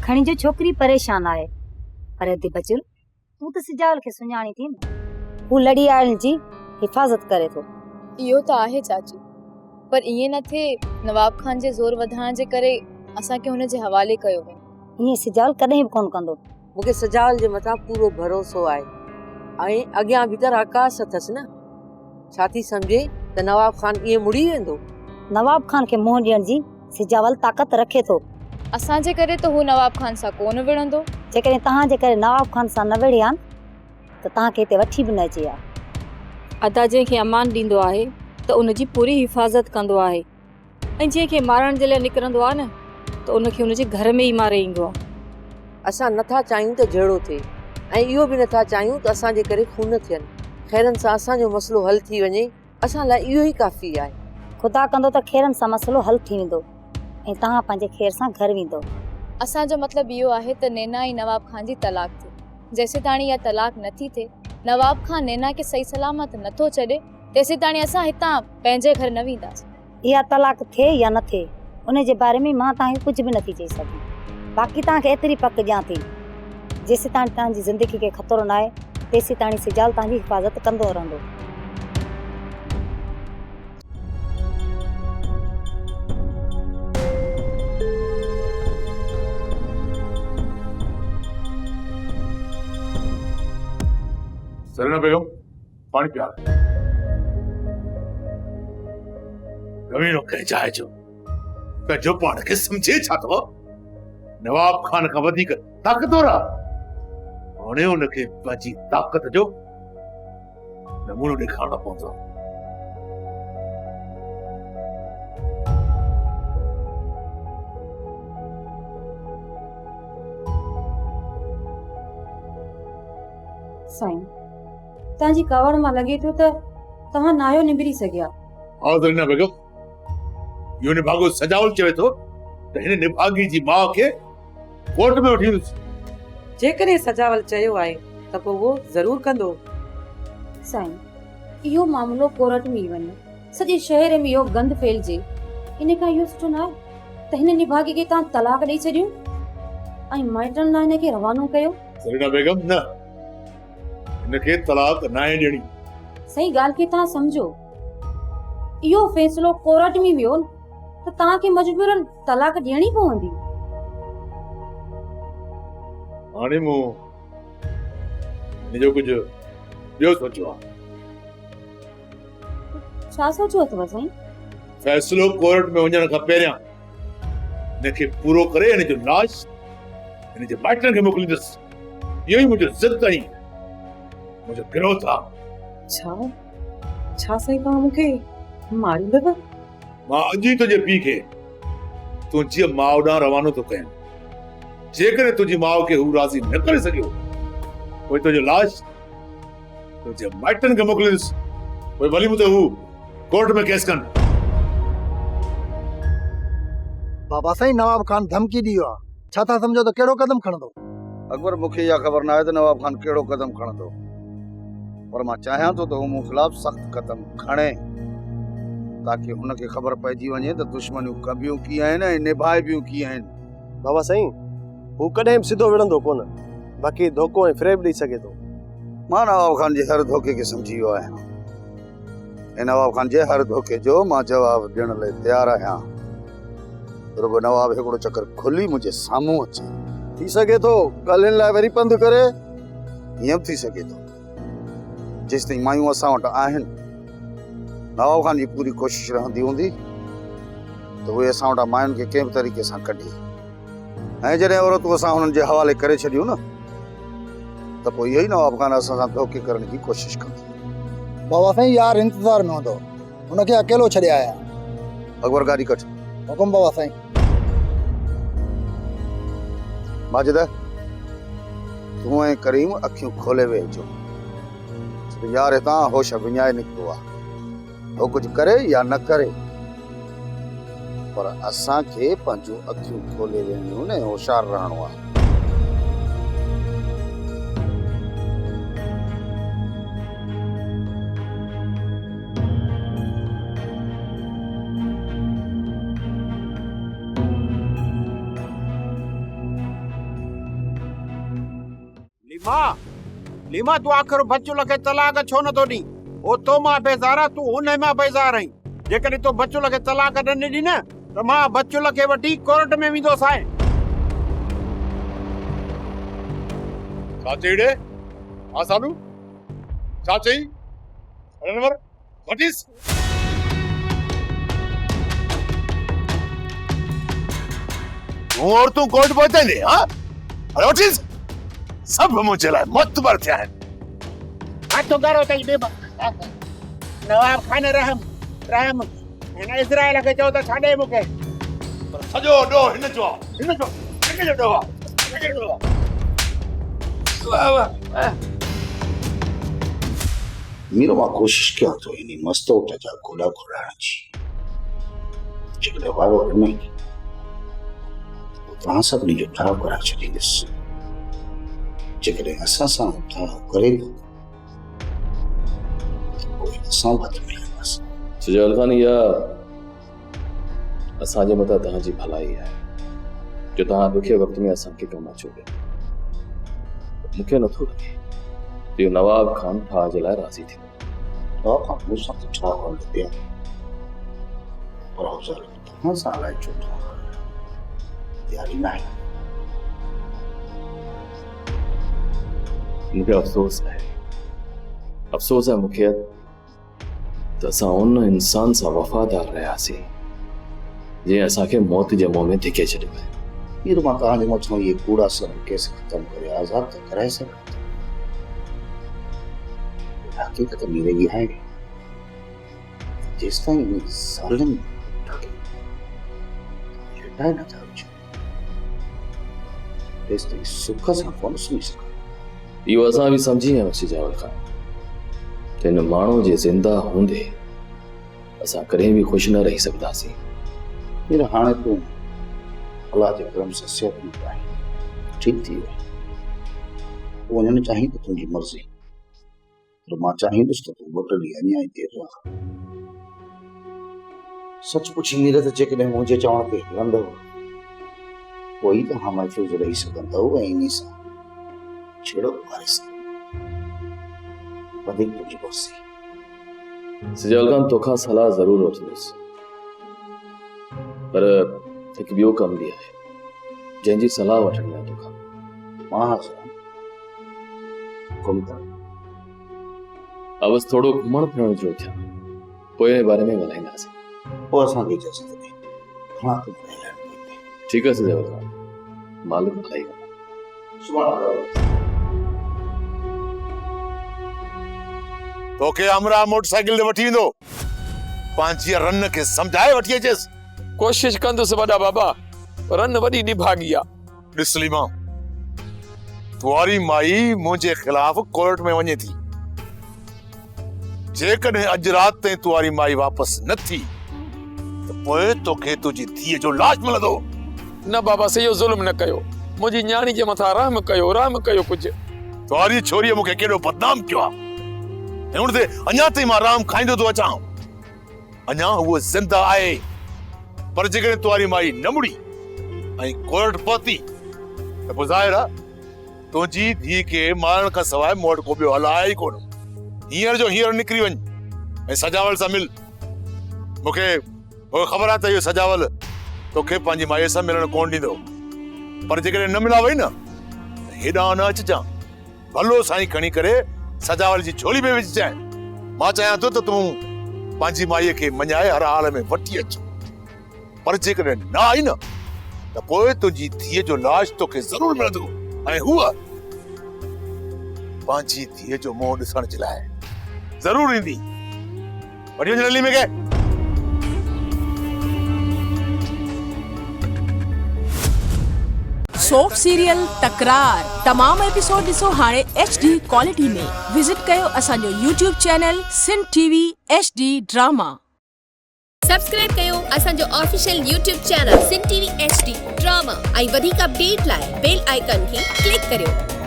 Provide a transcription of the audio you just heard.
खणी जो छोकरी परेशान आए पर ते बचल तू तो सिजाल के सुञाणी थी न हू लड़ी आयल जी हिफाजत करे तो इहो त आहे चाची पर इए न थे नवाब खान जे जोर वधाण जे करे असा के हुन जे हवाले कयो वे ये सिजाल कदे भी कोन कंदो मुके सजाल जे मथा पूरो भरोसो आए आई अग्या भीतर आकाश अथस न छाती समझे त नवाब खान ये मुड़ी वेंदो नवाब खान के मोह ॾियण जी सिजावल ताकत रखे तो असा जे करे तो हु नवाब खान सा कोन विणंदो जेकॾहिं तहां जे करे नवाब खान सां न विढ़िया त तव्हांखे हिते वठी बि न अचे आ अदा जंहिंखे अमान ॾींदो आहे त उनजी पूरी हिफ़ाज़त कंदो आहे ऐं जंहिंखे मारण जे लाइ निकिरंदो आहे न त उनखे उनजे घर में ई मारे ईंदो आहे। असां नथा चाहियूं त जहिड़ो थिए ऐं इहो बि नथा चाहियूं त असांजे करे खून थियनि खैरनि सां असांजो मसलो हल थी वञे असां लाइ इहो ई काफ़ी आहे। ख़ुदा कंदो त खैरनि सां मसलो हल थी वेंदो ऐं तव्हां पंहिंजे खैर सां घर वेंदो। असांजो मतिलबु इहो आहे त नैना ऐं नवाब खान जी तलाक थिए जेसि ताणी इहा तलाक नथी थिए नवाब खान नैना खे सही सलामत नथो छॾे तेसि ताणी असां हितां पंहिंजे घर न वेंदासीं। इहा तलाक थिए या न थिए उन जे बारे में मां तव्हांखे कुझु बि नथी चई सघां बाक़ी तव्हांखे एतिरी पक ॾियां थी जेसि ताणी तव्हांजी ज़िंदगी खे ख़तरो न आहे तेसि ताणी सिजाल तव्हांजी हिफ़ाज़त कंदो रहंदो। सरीना बेगम पानी पिया कमीनो कह जाए जो पाण के समझे छा तो नवाब खान का वधीक ताकतवर हाणे उनखे पंहिंजी ताकत जो नमूनो ॾेखारणो पवंदो। साईं तव्हांजी कवड़ मां लॻे थो त तव्हां नायो निबिरी सघिया। हाँ सरीना बेगम यो निभागो सजावल चवे थो त हिन निभागी जी मां खे कोर्ट में वठी वेंदुसि। जेकॾहिं सजावल चयो आहे त पोइ वो ज़रूर कंदो। साईं इहो मामलो कोर्ट में वञे सॼे शहर में इहो गंद फैलजे इन खां इहो सुठो न आहे त हिन निभागी खे तव्हां तलाक ॾेई छॾियो ऐं माइटनि लाइ हिनखे रवानो कयो। सरीना बेगम न हिनखे तलाक न आहे ॾियणी। सही ॻाल्हि खे तव्हां सम्झो इहो फ़ैसिलो कोर्ट में वियो त तव्हांखे मजबूरन तलाक ॾियणी पवंदी। हाणे मूं हिनजो कुझु ॿियो सोचियो आहे। छा सोचियो अथव साईं? फैसलो कोर्ट में वञण खां पहिरियां हिनखे पूरो करे हिनजो लाश हिनजे माइटनि खे मोकिलींदुसि। इहो ई मुंहिंजो ज़िद ऐं मुंहिंजो विरोध आहे। छा साईं तव्हां मूंखे मारींदव? मां अॼु ई तुंहिंजे पीउ खे तुंहिंजी माउ ॾांहुं रवानो थो कयां। जेकॾहिं तुंहिंजी माउ खे हू राज़ी न करे सघियो पोइ तुंहिंजो लाश तुंहिंजे माइटनि खे मोकिलींदुसि। पोइ भली मूं ते हू कोर्ट में केस कनि। बाबा साईं नवाब खान धमकी ॾियो आहे छा था सम्झो त कहिड़ो कदम खणंदो? अकबर मूंखे इहा ख़बर न आहे त नवाब खान कहिड़ो कदम खणंदो पर मां चाहियां थो त हू मूं ख़िलाफ़ सख़्त कदम खणे ताकि हुनखे ख़बर पइजी वञे त दुश्मनियूं कबियूं कीअं आहिनि ऐं निभाइबियूं कीअं आहिनि। बाबा साईं हू कॾहिं बि सिधो विढ़ंदो कोन बाक़ी धोखो ऐं फ़रेब ॾेई सघे थो। मां नवाब खान जे हर धोखे खे सम्झी वियो आहियां ऐं नवाब खान जे हर धोखे जो मां जवाब ॾियण लाइ तयारु आहियां। रुगो नवाब हिकिड़ो चकर खुली मुंहिंजे साम्हूं अचे। थी सघे थो ॻाल्हियुनि लाइ वरी पंधु करे हीअं बि थी सघे थो जेसि ताईं मायूं असां वटि आहिनि नवाब खान जी पूरी कोशिश रहंदी हूंदी त उहे असां वटां मायुनि खे कंहिं बि तरीक़े सां कढी ऐं जॾहिं औरतूं असां हुननि जे हवाले करे छॾियूं न त पोइ इहो ई नवाब खान असां सां धोखे करण जी कोशिश कंदो। बाबा साईं यार इंतज़ार में हूंदो हुनखे अकेलो छॾे आया। अकबर गाॾी कट। हुकुम बाबा साईं। माजिद तूं ऐं करीम अखियूं खोले वेहिजो यार हितां होश विञाए निकितो आहे। हो कुझु करे या न करे पर असांखे पंहिंजूं अखियूं खोले वेहणियूं न होशियार रहणो आहे। लीमा तू आखिर बच्चुल खे तलाक छो नथो ॾी? ओ तो मां बेज़ारा तू हुन मां बेज़ार आहीं। जेकॾहिं तूं बच्चुल खे तलाक न ॾिनी न त मां बच्चुल खे वठी कोर्ट में वेंदोसि आहे। छा चई ॾे? हा सालू छा चई? नंबर वटिस तूं और तूं कोर्ट पहुचाईंदे? हा अरे वटिस सब मुझे लाइ मुतबर थिया आहिनि। हथु करो तई बेबा नवाब खान रहम हिन इज़राइल खे चओ त छॾे मूंखे। पर सॼो ॾोह हिन जो ॾोह मीरो मां कोशिश कयां थो इन मस्त उठ जा गोॾा घुराइण जी। जेकॾहिं वारो ॾिनई तव्हां सभिनी जो ठाह कराए छॾींदुसि। जेकॾहिं असां सां ठाह करे थो पोइ असां वधि मिलंदासीं। सुजाल खान, इहा असांजे मथां तव्हांजी भलाई आहे जो तव्हां ॾुखे वक़्त में असांखे कमु अचो पिया। मूंखे नथो लॻे इहो नवाब खान ठाह जे लाइ राज़ी थींदो। नवाब खान मूंसां त ठाह करण लॻिया, पर अफ़ज़ल तव्हां सां अलाए छो ठाह करण तयारी न आहे। मूंखे अफ़सोस आहे मूंखे त असां उन इंसान सां वफ़ादार रहियासीं जंहिं असांखे मौत जे मुंहं में धिके छॾियो आहे। हींअर मां तव्हांजे मथां इहे कूड़ा सर केस ख़तमु करे आज़ादु त कराए सघां थो। हक़ीक़त में रही आहे जेसिताईं इन ज़ालिम लिटाए नथा अचो तेसिताईं सुख सां कोन सुम्ही सघां। इहो असां बि सम्झी विया सुजाल खान त हिन माण्हू जे ज़िंदा हूंदे असां कॾहिं बि ख़ुशि न रही सघंदासीं। हींअर हाणे तूं अलाह जे करम सां सिहत में आहीं, ठीकु थी वई। तूं वञणु चाहीं त तुंहिंजी मर्ज़ी, पर मां चाहींदुसि त तूं ॿ टे ॾींहं अञा ई देरि रह। सच पुछी मीर त जेकॾहिं मुंहिंजे चवण ते हलंदव पोइ ई तव्हां महफ़ूज़ रही सघंदव ऐं इन सां छेड़ो मारे सघंदव। वधीक तुंहिंजी मर्ज़ी। सुजाल खान, तोखां सलाह ज़रूरु वठंदुसि, पर हिकु ॿियो कमु बि आहे जंहिंजी सलाह वठणी आहे तोखां। मां हुकुम कर। बस थोड़ो घुमण फिरण जो थिया, पोइ हिन बारे में ॻाल्हाईंदासीं। पोइ असांखे इजाज़त ॾे। खणा तूं ॻाल्हाइण। ठीकु आहे सुजाल खान, मालिक भलाई करे। सुभाणे तोखे हमरा मोटरसाइकिल ते वठी वेंदो, पंहिंजी रन खे सम्झाए वठी अचेसि। कोशिश कंदुसि वॾा बाबा, रन वॾी निभागी आहे। ॾिस लीमा, तुआरी माई मुंहिंजे ख़िलाफ़ कोर्ट में वञे थी। जेकॾहिं अॼु राति ताईं तुआरी माई वापसि न थी त पोइ तोखे तुंहिंजी धीअ जो लाश मिलंदो। न बाबा, सॼो ज़ुल्म न कयो, मुंहिंजी न्याणी जे मथां रहम कयो कुझु। तुआरी छोरीअ मूंखे केॾो बदनाम कयो आहे, हुन ते अञा ताईं मां राम खाईंदो थो अचां। अञा उहो ज़िंदा आहे, पर जेकॾहिं तुआरी माई न मुड़ी ऐं कोर्ट पहुती त पोइ ज़ाहिर आहे तुंहिंजी धीउ खे मारण खां सवाइ मूं वटि को ॿियो हल आहे ई कोन। हींअर जो हींअर निकिरी वञ ऐं सजावल सां मिल। मूंखे ख़बर आहे त इहो सजावल तोखे पंहिंजी माईअ सां मिलण कोन ॾींदो, पर जेकॾहिं न मिला वई न हेॾां न अचिजां। भलो साईं खणी करे सजावल जी झोली में विझजांइ। मां चाहियां थो त तूं पंहिंजी माईअ खे मञाए हर हाल में वठी अच, पर जेकॾहिं न आई न त पोइ तुंहिंजी धीअ जो लाश तोखे ज़रूरु मिलंदो ऐं हूअ पंहिंजी धीअ जो मुंहुं ॾिसण जे लाइ ज़रूरु ईंदी। वठी वञ नली में के। सोप सीरियल तकरार तमाम एपिसोड ॾिसो हाणे HD क्वालिटी में। विजिट कयो असांजो YouTube channel Sindh TV HD drama. Subscribe कयो असांजो official YouTube channel Sindh TV HD drama ऐं वधीक अपडेट लाइ बेल आइकन खे क्लिक करियो।